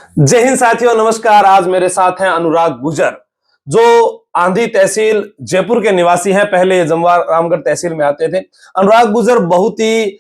जय हिंद साथियों, नमस्कार। आज मेरे साथ हैं अनुराग गुर्जर, जो आंधी तहसील जयपुर के निवासी हैं। पहले ये जमवार रामगढ़ तहसील में आते थे। अनुराग गुर्जर बहुत ही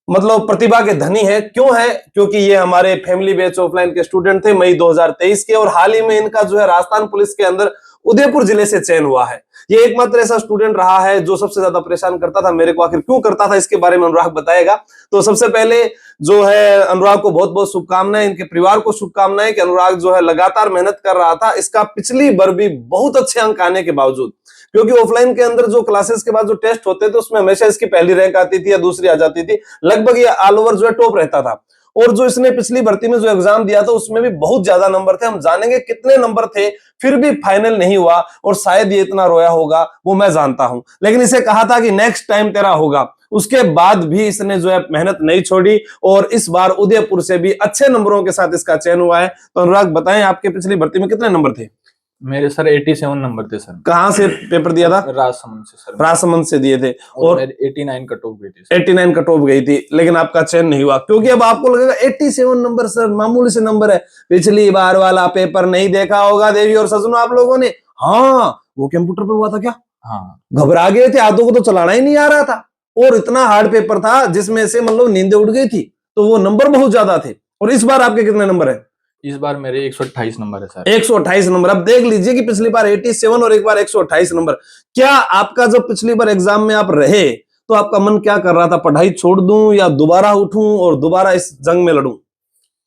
प्रतिभा के धनी है। क्यों है? क्योंकि ये हमारे फैमिली बैच ऑफलाइन के स्टूडेंट थे मई 2023 के, और हाल ही में इनका जो है राजस्थान पुलिस के अंदर उदयपुर जिले से चयन हुआ है। ये एकमात्र ऐसा स्टूडेंट रहा है जो सबसे ज्यादा परेशान करता था मेरे को। आखिर क्यों करता था, इसके बारे में अनुराग बताएगा। तो सबसे पहले जो है अनुराग को बहुत बहुत शुभकामनाएं, इनके परिवार को शुभकामनाएं कि अनुराग जो है लगातार मेहनत कर रहा था। इसका पिछली बार भी बहुत अच्छे अंक आने के बावजूद, क्योंकि ऑफलाइन के अंदर जो क्लासेस के बाद जो टेस्ट होते थे उसमें हमेशा इसकी पहली रैंक आती थी या दूसरी आ जाती थी। लगभग ये ऑल ओवर जो है टॉप रहता था। और जो इसने पिछली भर्ती में जो एग्जाम दिया था उसमें भी बहुत ज्यादा नंबर थे। हम जानेंगे कितने नंबर थे, फिर भी फाइनल नहीं हुआ। और शायद ये इतना रोया होगा वो मैं जानता हूं, लेकिन इसे कहा था कि नेक्स्ट टाइम तेरा होगा। उसके बाद भी इसने जो है मेहनत नहीं छोड़ी, और इस बार उदयपुर से भी अच्छे नंबरों के साथ इसका चयन हुआ है। तो अनुराग बताएं, आपके पिछली भर्ती में कितने नंबर थे? मेरे सर 87 नंबर थे सर। कहाँ से पेपर दिया था? राजसमंद से सर। राजसमंद से दिए थे, और 89 कट ऑफ गई थी। 89 कट ऑफ गई थी, लेकिन आपका चयन नहीं हुआ। क्योंकि अब आपको लगेगा 87 नंबर सर मामूली से नंबर है, पिछली बार वाला पेपर नहीं देखा होगा देवी और सजनों आप लोगों ने। हाँ, वो कंप्यूटर पर हुआ था क्या? हाँ, घबरा गए थे, आधों को तो चलाना ही नहीं आ रहा था, और इतना हार्ड पेपर था जिसमें से मतलब नींदें उड़ गई थी। तो वो नंबर बहुत ज्यादा थे। और इस बार आपके कितने नंबर है? इस बार मेरे 128 नंबर है सर। 128 नंबर। अब देख लीजिए कि पिछली बार 87 और एक बार 128 नंबर। क्या आपका जब पिछली बार एग्जाम में आप रहे तो आपका मन क्या कर रहा था? पढ़ाई छोड़ दूं या दोबारा उठूं और दोबारा इस जंग में लड़ूं?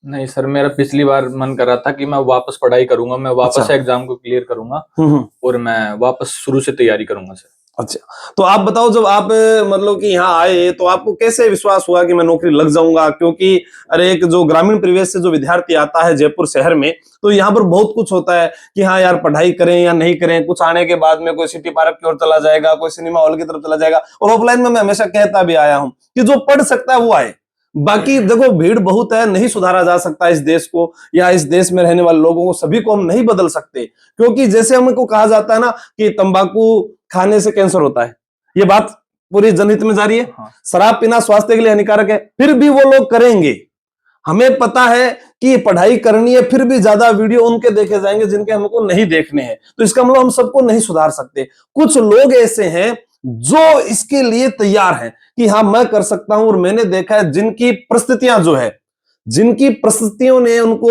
नहीं सर, मेरा पिछली बार मन कर रहा था कि मैं वापस पढ़ाई करूंगा, मैं वापस से एग्जाम को क्लियर करूंगा और मैं वापस शुरू से तैयारी करूंगा सर। अच्छा, तो आप बताओ, जब आप मतलब कि यहाँ आए तो आपको कैसे विश्वास हुआ कि मैं नौकरी लग जाऊंगा? क्योंकि अरे एक जो ग्रामीण परिवेश से जो विद्यार्थी आता है जयपुर शहर में, तो यहाँ पर बहुत कुछ होता है कि हाँ यार पढ़ाई करें या नहीं करें। कुछ आने के बाद में कोई सिटी पार्क की ओर चला जाएगा, कोई सिनेमा हॉल की तरफ चला जाएगा। और ऑफलाइन में मैं हमेशा कहता भी आया हूँ कि जो पढ़ सकता है वो आए। बाकी देखो भीड़ बहुत है, नहीं सुधारा जा सकता इस देश को या इस देश में रहने वाले लोगों को, सभी को हम नहीं बदल सकते। क्योंकि जैसे हमको कहा जाता है ना कि तंबाकू खाने से कैंसर होता है, ये बात पूरी जनहित में जारी है। शराब पीना स्वास्थ्य के लिए हानिकारक है, फिर भी वो लोग करेंगे। हमें पता है कि पढ़ाई करनी है, फिर भी ज्यादा वीडियो उनके देखे जाएंगे जिनके हमको नहीं देखने हैं। तो इसका मतलब हम सबको नहीं सुधार सकते। कुछ लोग ऐसे हैं जो इसके लिए तैयार हैं कि हाँ मैं कर सकता हूं। और मैंने देखा है जिनकी परिस्थितियां जो है, जिनकी परिस्थितियों ने उनको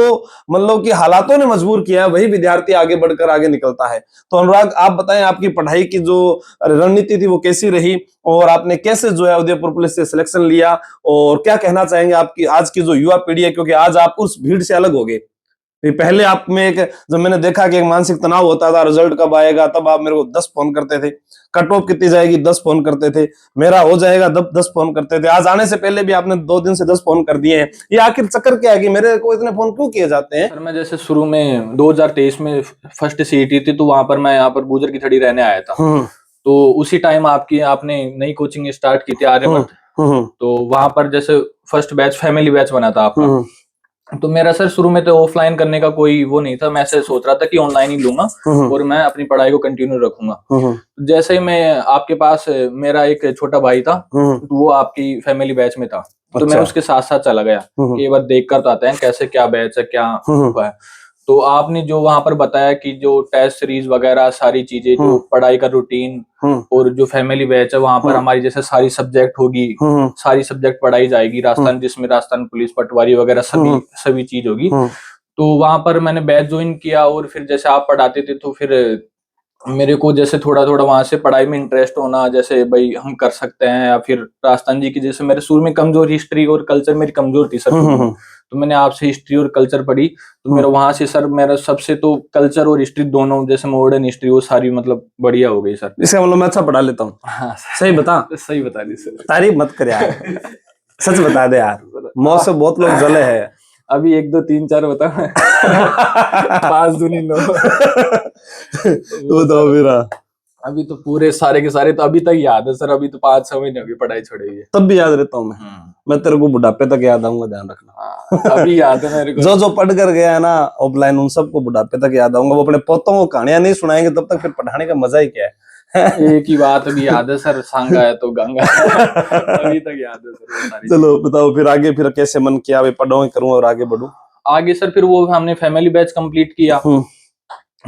मतलब कि हालातों ने मजबूर किया है, वही विद्यार्थी आगे बढ़कर आगे निकलता है। तो अनुराग आप बताएं, आपकी पढ़ाई की जो रणनीति थी वो कैसी रही, और आपने कैसे जो है उदयपुर पुलिस से सिलेक्शन लिया, और क्या कहना चाहेंगे आपकी आज की जो युवा पीढ़ी है? क्योंकि आज आप उस भीड़ से अलग हो गए। पहले आप में एक, जब मैंने देखा कि एक मानसिक तनाव होता था, रिजल्ट कब आएगा, तब आप मेरे को 10 फोन करते थे। कट ऑफ कितनी जाएगी 10 फोन करते थे, मेरा हो जाएगा 10 फोन करते थे। आज आने से पहले भी आपने 2 दिन से 10 फोन कर दिए हैं। ये आखिर चक्कर क्या है कि मेरे को इतने फोन क्यों किए जाते हैं? सर मैं जैसे शुरू में 2023 में फर्स्ट सीईटी थी, तो वहां पर मैं यहाँ पर गुजर की थड़ी रहने आया था। तो उसी टाइम आपने नई कोचिंग स्टार्ट की थी आर्यभट्ट। तो वहां पर जैसे फर्स्ट बैच फैमिली बैच बना था आपका। तो मेरा सर शुरू में तो ऑफलाइन करने का कोई वो नहीं था, मैं ऐसे सोच रहा था कि ऑनलाइन ही लूंगा और मैं अपनी पढ़ाई को कंटिन्यू रखूंगा। जैसे ही मैं आपके पास, मेरा एक छोटा भाई था, तो वो आपकी फैमिली बैच में था। तो मैं उसके साथ साथ चला गया कि एक बार देख कर तो आते हैं कैसे क्या बैच है, क्या हुआ है। तो आपने जो वहां पर बताया कि जो टेस्ट सीरीज वगैरह सारी चीजें, जो पढ़ाई का रूटीन, और जो फैमिली बैच है वहां पर हमारी जैसे सारी सब्जेक्ट होगी, सारी सब्जेक्ट पढ़ाई जाएगी, राजस्थान जिसमें राजस्थान पुलिस पटवारी वगैरह सभी चीज होगी। तो वहां पर मैंने बैच ज्वाइन किया, और फिर जैसे आप पढ़ाते थे तो फिर मेरे को जैसे थोड़ा थोड़ा वहां से पढ़ाई में इंटरेस्ट होना, जैसे भाई हम कर सकते हैं। या फिर राजस्थान जी की, जैसे मेरे शुरू में कमजोर हिस्ट्री और कल्चर मेरी कमजोर थी सर। तो मैंने आपसे हिस्ट्री और कल्चर पढ़ी, तो मेरा वहां से सर मेरा सबसे तो कल्चर और हिस्ट्री दोनों, जैसे मॉडर्न हिस्ट्री वो सारी मतलब बढ़िया हो गई सर। इसका मतलब मैं अच्छा पढ़ा लेता हूँ। हाँ सही बता, सही बता दी सर। तारीफ मत कर यार, सच बता दे यार, मौत से बहुत लोग जले हैं। अभी 1 2 3 4 बता। 5 दूनी 9। बताओ मेरा। अभी तो पूरे सारे के सारे तो अभी तक याद है सर। अभी तो 5-6 महीने होगी पढ़ाई छोड़ी हुई है। तब भी याद रहता हूँ मैं तेरे को बुढ़ापे तक याद आऊंगा, ध्यान रखना। अभी याद है मेरे को। जो पढ़ कर गया है ना ऑफलाइन, उन सबको बुढ़ापे तक याद आऊंगा। वो अपने पोतों को कहानियां नहीं सुनाएंगे तब तक फिर पढ़ाने का मजा ही क्या है। एक ही बात अभी याद है सर, सांगा है तो गंगा। अभी तक याद है सर सारी। चलो बताओ फिर आगे, फिर कैसे मन किया भाई पढ़ूं करूं और आगे बढ़ूं? आगे सर फिर वो हमने फैमिली बैच कंप्लीट किया।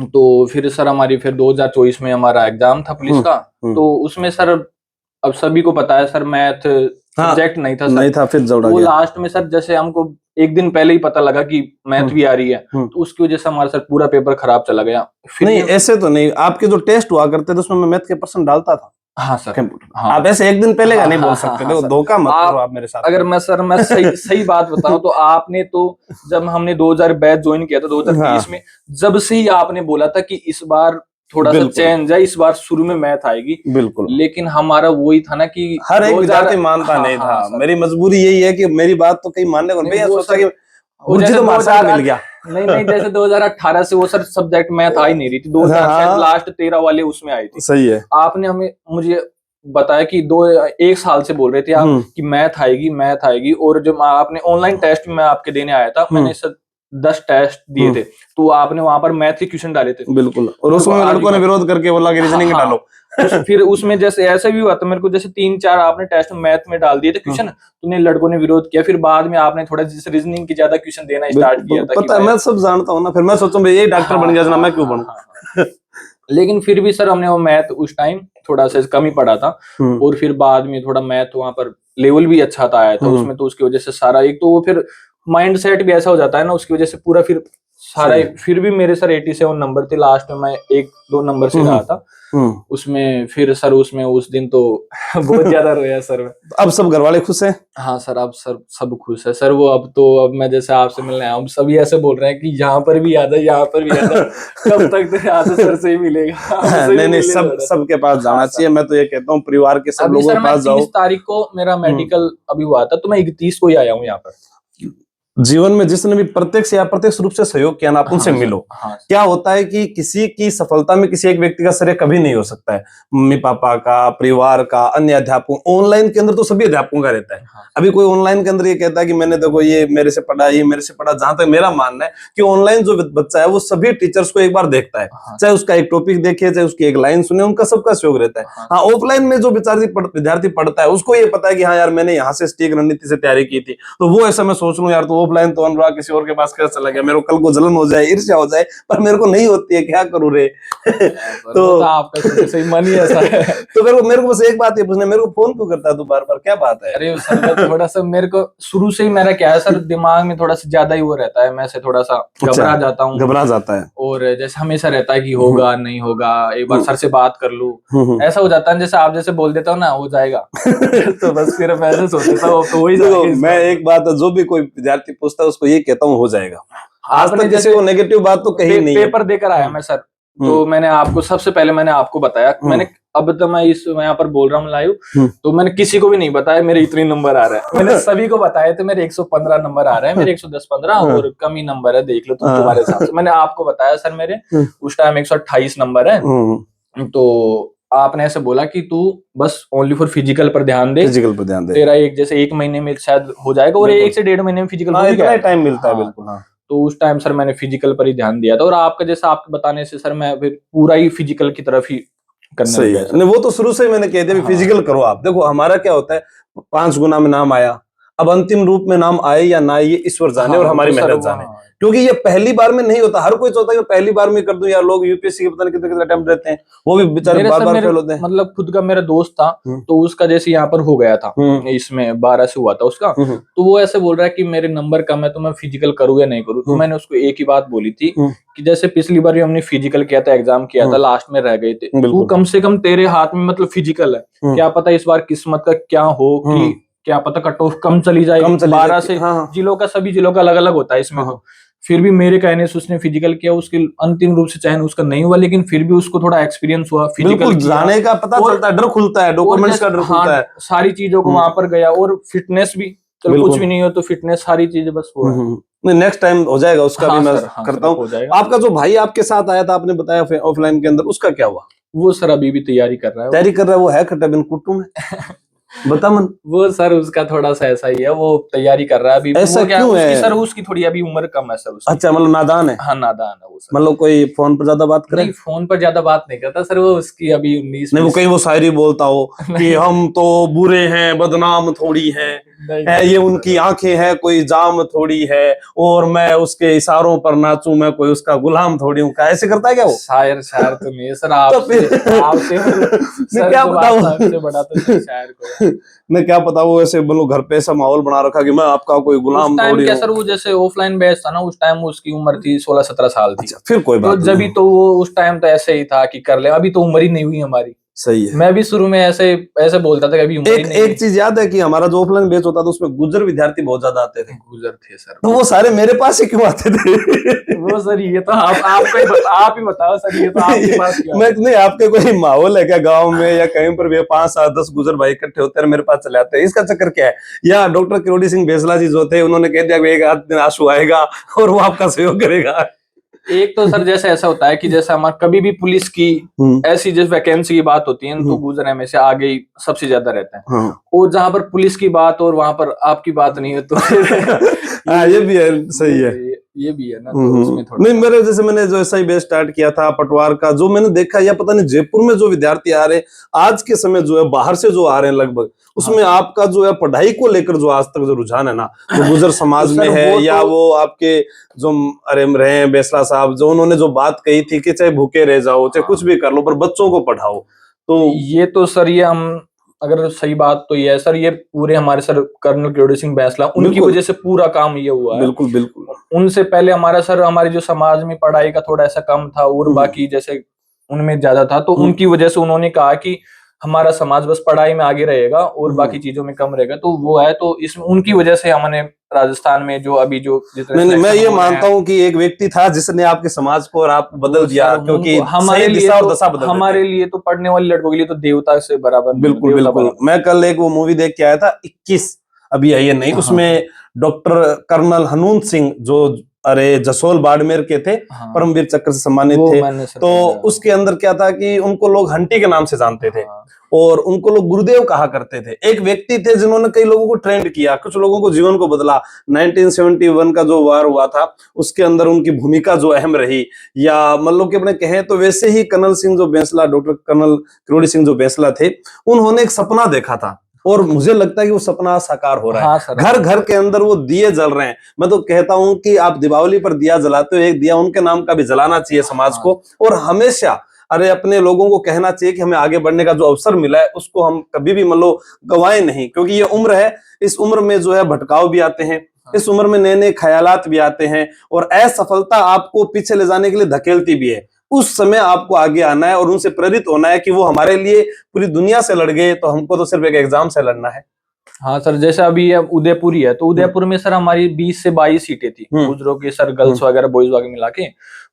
तो फिर सर हमारी फिर 2024 में हमारा एग्जाम था पुलिस का। तो उसमें सर अब सभी को पता है सर मैथ सब्जेक्ट नहीं था सर। नहीं था, फिर जोड़ा वो गया। लास्ट में सर जैसे हमको एक दिन पहले ही पता लगा कि मैथ भी आ रही है, तो उसकी वजह से हमारा सर पूरा पेपर खराब चला गया। फिर नहीं ऐसे तो नहीं, आपके जो टेस्ट हुआ करते थे उसमें मैं मैथ के परसेंट डालता था। हाँ सर। हाँ, आप ऐसे एक दिन पहले का नहीं बोल सकते थे, धोखा मत करो आप मेरे साथ। अगर मैं सही बात बताऊं तो आपने तो जब हमने 2000 बैच ज्वाइन किया था 2020 में, जब से ही आपने बोला था कि इस बार थोड़ा सा चेंज है, इस बार शुरू में मैथ आएगी। बिल्कुल। लेकिन हमारा वही था ना कि हर एक विद्यार्थी मानता नहीं था। मेरी मजबूरी यही है कि मेरी बात तो कहीं मानने को नहीं, सोचा कि मुझे तो मार्क्स मिल गया। नहीं जैसे 2018 से वो सर सब्जेक्ट मैथ आ ही नहीं रही थी, 2000 लास्ट 13 वाले उसमें आई थी। सही है। आपने मुझे बताया कि एक साल से बोल रहे थे आप कि मैथ आएगी। और जब आपने ऑनलाइन टेस्ट में आपके देने आया था, मैंने सर 10 टेस्ट दिए थे, तो आपने वहां पर मैथ के क्वेश्चन डाले थे। बिल्कुल। और उसमें लड़कों ने विरोध करके बोला कि रीजनिंग डालो। फिर उसमें जैसे ऐसा भी हुआ था मेरे को, जैसे 3-4 आपने टेस्ट मैथ में डाल दिए थे क्वेश्चन, तो लड़कों ने विरोध किया। फिर बाद में आपने थोड़ा जैसे रीजनिंग की ज्यादा क्वेश्चन देना स्टार्ट किया था। पता है, मैं सब जानता हूँ ना, फिर मैं सोचूं भाई ये डॉक्टर बन गया, मैं क्यों बनूं। लेकिन फिर भी सर हमने वो मैथ उस टाइम थोड़ा सा कम ही पढ़ा था। और फिर बाद में थोड़ा मैथ वहां पर लेवल भी अच्छा था आया था उसमें, तो उसकी वजह से सारा एक तो वो फिर माइंड सेट भी ऐसा हो जाता है ना, उसकी वजह से पूरा फिर सारा। फिर भी मेरे सर 87 नंबर थे, लास्ट में मैं 1-2 नंबर से रहा था उसमें। फिर सर उसमें उस दिन तो बहुत ज्यादा रोया सर। अब सब घर वाले खुश हैं? हाँ सर, अब सर सब खुश है सर। वो अब मैं जैसे आपसे मिलने आया हूँ, सभी ऐसे बोल रहे हैं कि यहाँ पर भी याद है, यहाँ पर भी याद है। कब तक तो यहाँ से सर से ही मिलेगा। नहीं सबके पास जाना चाहिए। मैं तो ये कहता हूँ परिवार के सब लोगों के पास जाओ। 30 तारीख को मेरा मेडिकल अभी हुआ था, तो मैं 31 को ही आया हूँ यहाँ पर। जीवन में जिसने भी प्रत्यक्ष या अप्रत्यक्ष रूप से सहयोग किया ना, आप उनसे मिलो। क्या होता है कि किसी की सफलता में किसी एक व्यक्ति का श्रेय कभी नहीं हो सकता है। मम्मी पापा का, परिवार का, अन्य अध्यापकों। ऑनलाइन के अंदर तो सभी अध्यापकों का रहता है। अभी कोई ऑनलाइन के अंदर ये कहता है कि मैंने देखो ये मेरे से पढ़ा, ये मेरे से पढ़ा। जहां तक मेरा मानना है कि ऑनलाइन जो बच्चा है वो सभी टीचर्स को एक बार देखता है, चाहे उसका एक टॉपिक देखे, चाहे उसकी एक लाइन सुने, उनका सबका सहयोग रहता है। हाँ, ऑफलाइन में जो विद्यार्थी पढ़ता है उसको ये पता है कि हाँ यार मैंने यहाँ से स्टीक रणनीति से तैयारी की थी, तो वो ऐसा मैं सोच लूं यार तो ऑफलाइन तो अनुराग किसी और के पास कैसे चला गया, मेरे को कल को जलन हो जाए, ईर्ष्या हो जाए, पर मेरे को नहीं होती है, क्या करूं रे। तो आपका सही मन ही ऐसा है। तो मेरे को बस एक बात ये पूछना, मेरे को फोन क्यों करता है तू बार बार, क्या बात है? अरे सर थोड़ा सा मेरे को शुरू से ही मेरा क्या है सर, दिमाग में थोड़ा सा ज्यादा ही वो रहता है, मैं से थोड़ा सा घबरा जाता हूँ। घबरा जाता है। और जैसे हमेशा रहता है कि होगा नहीं होगा, एक बार सर से बात कर लूं, ऐसा हो जाता है। जैसे आप जैसे बोल देता हूँ ना हो जाएगा, तो बस फिर मैं ऐसे सोच देता हूँ तो वही जाएगा। मैं एक बात जो भी कोई विद्यार्थी पूछता है उसको ये कहता हूँ हो जाएगा। आज तक किसी को नेगेटिव बात तो कही नहीं है। पेपर देकर आया मैं सर, तो मैंने आपको सबसे पहले मैंने आपको बताया, मैंने अब तो मैं यहाँ पर बोल रहा हूँ लाइव, तो मैंने किसी को भी नहीं बताया मेरे इतने नंबर आ रहे हैं। मैंने सभी को बताया थे मेरे 115 नंबर आ रहे हैं, मेरे 110-15 और कम ही नंबर है, देख लो तुम तुम्हारे हिसाब से। मैंने आपको बताया सर मेरे उस टाइम 128 नंबर है। तो आपने ऐसे बोला कि तू बस ओनली फॉर फिजिकल पर ध्यान दे, तेरा जैसे 1 महीने में शायद हो जाएगा, और 1 से 1.5 महीने में फिजिकल टाइम मिलता है। बिल्कुल। तो उस टाइम सर मैंने फिजिकल पर ही ध्यान दिया था, और आपका जैसा आपके बताने से सर मैं फिर पूरा ही फिजिकल की तरफ ही करने लग गया। नहीं वो तो शुरू से ही मैंने कह दिया फिजिकल करो आप। देखो हमारा क्या होता है, 5 गुना में नाम आया, अब अंतिम रूप में नाम आए या ना आए ये ईश्वर जाने और हमारी मेहनत जाने, क्योंकि ये पहली बार में नहीं होता। हर कोई चाहता है कि पहली बार में कर दूं यार। लोग यूपीएससी के पता नहीं कितने अटेम्प्ट रहते हैं, वो भी बेचारे बार-बार फेल होते हैं। मतलब खुद का मेरा दोस्त था, तो उसका जैसे यहाँ पर हो गया था, इसमें 12 से हुआ था उसका, तो वो ऐसे बोल रहा है कि मेरे नंबर कम है तो मैं फिजिकल करूँ या नहीं करूँ। तो मैंने उसको एक ही बात बोली थी कि जैसे पिछली बार भी हमने फिजिकल किया था, एग्जाम किया था, लास्ट में रह गए थे, तू कम से कम तेरे हाथ में मतलब फिजिकल है, क्या पता इस बार किस्मत का क्या हो, कि क्या पता कट ऑफ कम चली जाए 12 से। जिलों का सभी जिलों का अलग अलग होता है इसमें। फिर भी मेरे कहने से उसने फिजिकल किया, उसके अंतिम रूप से चयन उसका नहीं हुआ, लेकिन फिर भी उसको थोड़ा एक्सपीरियंस हुआ, फिजिकल जाने का पता चलता है, डर खुलता है, डॉक्यूमेंट्स का डर खुलता है, सारी चीजों को वहां पर गया। और फिटनेस भी, चलो कुछ भी नहीं हो तो फिटनेस, सारी चीजें बस वो है। नेक्स्ट टाइम हो जाएगा उसका भी मैं करता हूँ। आपका जो भाई आपके साथ आया था, आपने बताया ऑफलाइन के अंदर, उसका क्या हुआ? वो सर अभी भी तैयारी कर रहा है। वो है खट्टा बिन कुट्टू में। बता मन। वो सर उसका थोड़ा सा ऐसा ही है, वो तैयारी कर रहा है अभी। ऐसा वो क्या क्यों उसकी है? सर उसकी थोड़ी अभी उम्र कम है सर उसकी। अच्छा, मतलब नादान है। हाँ नादान है वो सर। मतलब कोई फोन पर ज्यादा बात करे? नहीं फोन पर ज्यादा बात नहीं करता सर, वो उसकी अभी 19 नहीं, वो 20। कहीं वो शायरी बोलता हो कि हम तो बुरे हैं, बदनाम थोड़ी हैं, है ये उनकी आंखें हैं, कोई जाम थोड़ी है, और मैं उसके इशारों पर नाचूं, मैं कोई उसका गुलाम थोड़ी हूँ, क्या ऐसे करता है क्या वो? शायर शायर तो नहीं है सर, तो आपसे फिर आपसे मैं सर क्या जब बताऊं? आपका हमसे बड़ा तो सर शायर को। मैं क्या पता, वो ऐसे मतलब घर पे ऐसा माहौल बना रखा कि मैं आपका कोई उस गुलाम टाइम थोड़ी क्या हूँ। सर, वो जैसे ऑफलाइन बैच था ना, उस टाइम उसकी उम्र थी 16-17 साल थी। अच्छा, फिर कोई तो बात जब नहीं। तो वो उस टाइम तो ऐसे ही था कि कर ले, अभी तो उम्र ही नहीं हुई हमारी। सही है। मैं भी शुरू में ऐसे ऐसे बोलता था कि अभी उम्र ही एक नहीं हुई। एक चीज याद है कि हमारा जो ऑफलाइन बैच होता था उसमें गुजर विद्यार्थी बहुत ज्यादा आते थे, गुजर थे सर। तो वो सारे मेरे पास ही क्यों आते थे? वो सर ये तो आपको ही आप ही बताओ सर, ये तो आपके पास क्यों मैं आते नहीं, आपके कोई माहौल है क्या गांव में या कहीं पर भी 5 7 10 गुजर भाई इकट्ठे होते हैं मेरे पास चले आते हैं, इसका चक्कर क्या है? या डॉक्टर किरोड़ी सिंह बेसला जी जो थे उन्होंने कह दिया कि एक आध दिन आंसू आएगा और वो आपका सहयोग करेगा? एक तो सर जैसे ऐसा होता है कि जैसे हमारा कभी भी पुलिस की ऐसी जैसे वैकेंसी की बात होती है तो गुजर हमेशा आगे ही सबसे ज्यादा रहता है। हाँ। और जहां पर पुलिस की बात और वहां पर आपकी बात नहीं है तो हाँ, ये भी है, सही है। ये भी है ना, तो उसमें थोड़ा नहीं, मेरे जैसे मैंने जो ऐसा ही बेस स्टार्ट किया था पटवार का, जो मैंने देखा, या पता नहीं जयपुर में जो विद्यार्थी आ रहे हैं आज के समय, जो है बाहर से जो आ रहे हैं लगभग, उसमें आपका जो है पढ़ाई को लेकर जो आज तक जो रुझान है ना, वो गुजर समाज तो में सर है, वो या तो वो आपके जो अरे रहे हैं बेसला साहब, जो उन्होंने जो बात कही थी कि चाहे भूखे रह जाओ, चाहे कुछ भी कर लो, पर बच्चों को पढ़ाओ, तो ये तो सर ये हम अगर सही बात तो ये है सर, ये पूरे हमारे सर कर्नल किरोड़ी सिंह बैंसला उनकी बिल्कुल वजह से पूरा काम ये हुआ है। बिल्कुल बिल्कुल। उनसे पहले हमारा सर, हमारे जो समाज में पढ़ाई का थोड़ा ऐसा कम था और बाकी जैसे उनमें ज्यादा था, तो उनकी वजह से उन्होंने कहा कि हमारा समाज बस पढ़ाई में आगे रहेगा और बाकी चीजों में कम रहेगा, तो वो है, तो इस उनकी वजह से हमने राजस्थान में जो अभी जो जितने नहीं, मैं सिलेक्शन ये हो रहे मानता हैं, हूँ कि एक व्यक्ति था जिसने आपके समाज को और आप बदल वो दिया, सर क्योंकि उनको हमारे सही लिए दिशा और तो दशा बदल देते हमारे हैं। लिए तो पढ़ने वाले लड़कों के लिए तो देवता से बराबर, बिल्कुल देवता बिल्कुल। बराबर। मैं कल एक वो मूवी देख के आया था 21, अभी आई है नहीं, हाँ उसमें डॉक्टर कर्नल हनून सिंह जो अरे जसोल बाड़मेर के थे, हाँ परमवीर चक्र से सम्मानित वो थे, मैंने सर तो पढ़ा है। उसके अंदर क्या था कि उनको लोग हंटी के नाम से जानते थे हाँ और उनको लोग गुरुदेव कहा करते थे। एक व्यक्ति थे जिन्होंने कई लोगों को ट्रेंड किया, कुछ लोगों को जीवन को बदला। 1971 का जो वार हुआ था उसके अंदर उनकी भूमिका जो अहम रही, या मतलब कि अपने कहें तो वैसे ही कर्नल सिंह जो बैंसला, डॉक्टर कर्नल किरोड़ी सिंह जो बैंसला थे, उन्होंने एक सपना देखा था और मुझे लगता है कि वो सपना साकार हो रहा है। हाँ सर घर घर के अंदर वो दिए जल रहे हैं। मैं तो कहता हूं कि आप दीपावली पर दिया जलाते हो, एक दिया उनके नाम का भी जलाना चाहिए समाज हाँ को, और हमेशा अरे अपने लोगों को कहना चाहिए कि हमें आगे बढ़ने का जो अवसर मिला है उसको हम कभी भी मतलब गवाएं नहीं, क्योंकि ये उम्र है, इस उम्र में जो है भटकाव भी आते हैं, इस उम्र में नए नए ख्यालात भी आते हैं, और असफलता आपको पीछे ले जाने के लिए धकेलती भी है। उस समय आपको आगे आना है और उनसे प्रेरित होना है कि वो हमारे लिए पूरी दुनिया से लड़ गए, तो हमको तो सिर्फ एक एग्जाम से लड़ना है। हाँ सर, जैसे अभी अब उदयपुर ही है, तो उदयपुर में सर हमारी 20 से 22 सीटें थी गुजरों की सर, गर्ल्स वगैरह बॉयज वगैरह मिला के,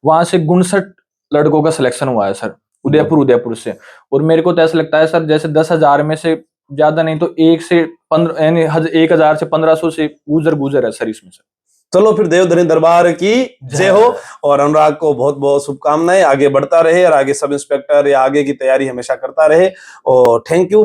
वहां से 59 लड़कों का सिलेक्शन हुआ है सर, उदयपुर से। और मेरे को तो ऐसा लगता है सर जैसे 10,000 में से ज्यादा नहीं तो 1 से 1500 से गुजर है सर इसमें से। चलो फिर देवधनी दरबार की जय हो, और अनुराग को बहुत बहुत शुभकामनाएं, आगे बढ़ता रहे और आगे सब इंस्पेक्टर या आगे की तैयारी हमेशा करता रहे, और थैंक यू।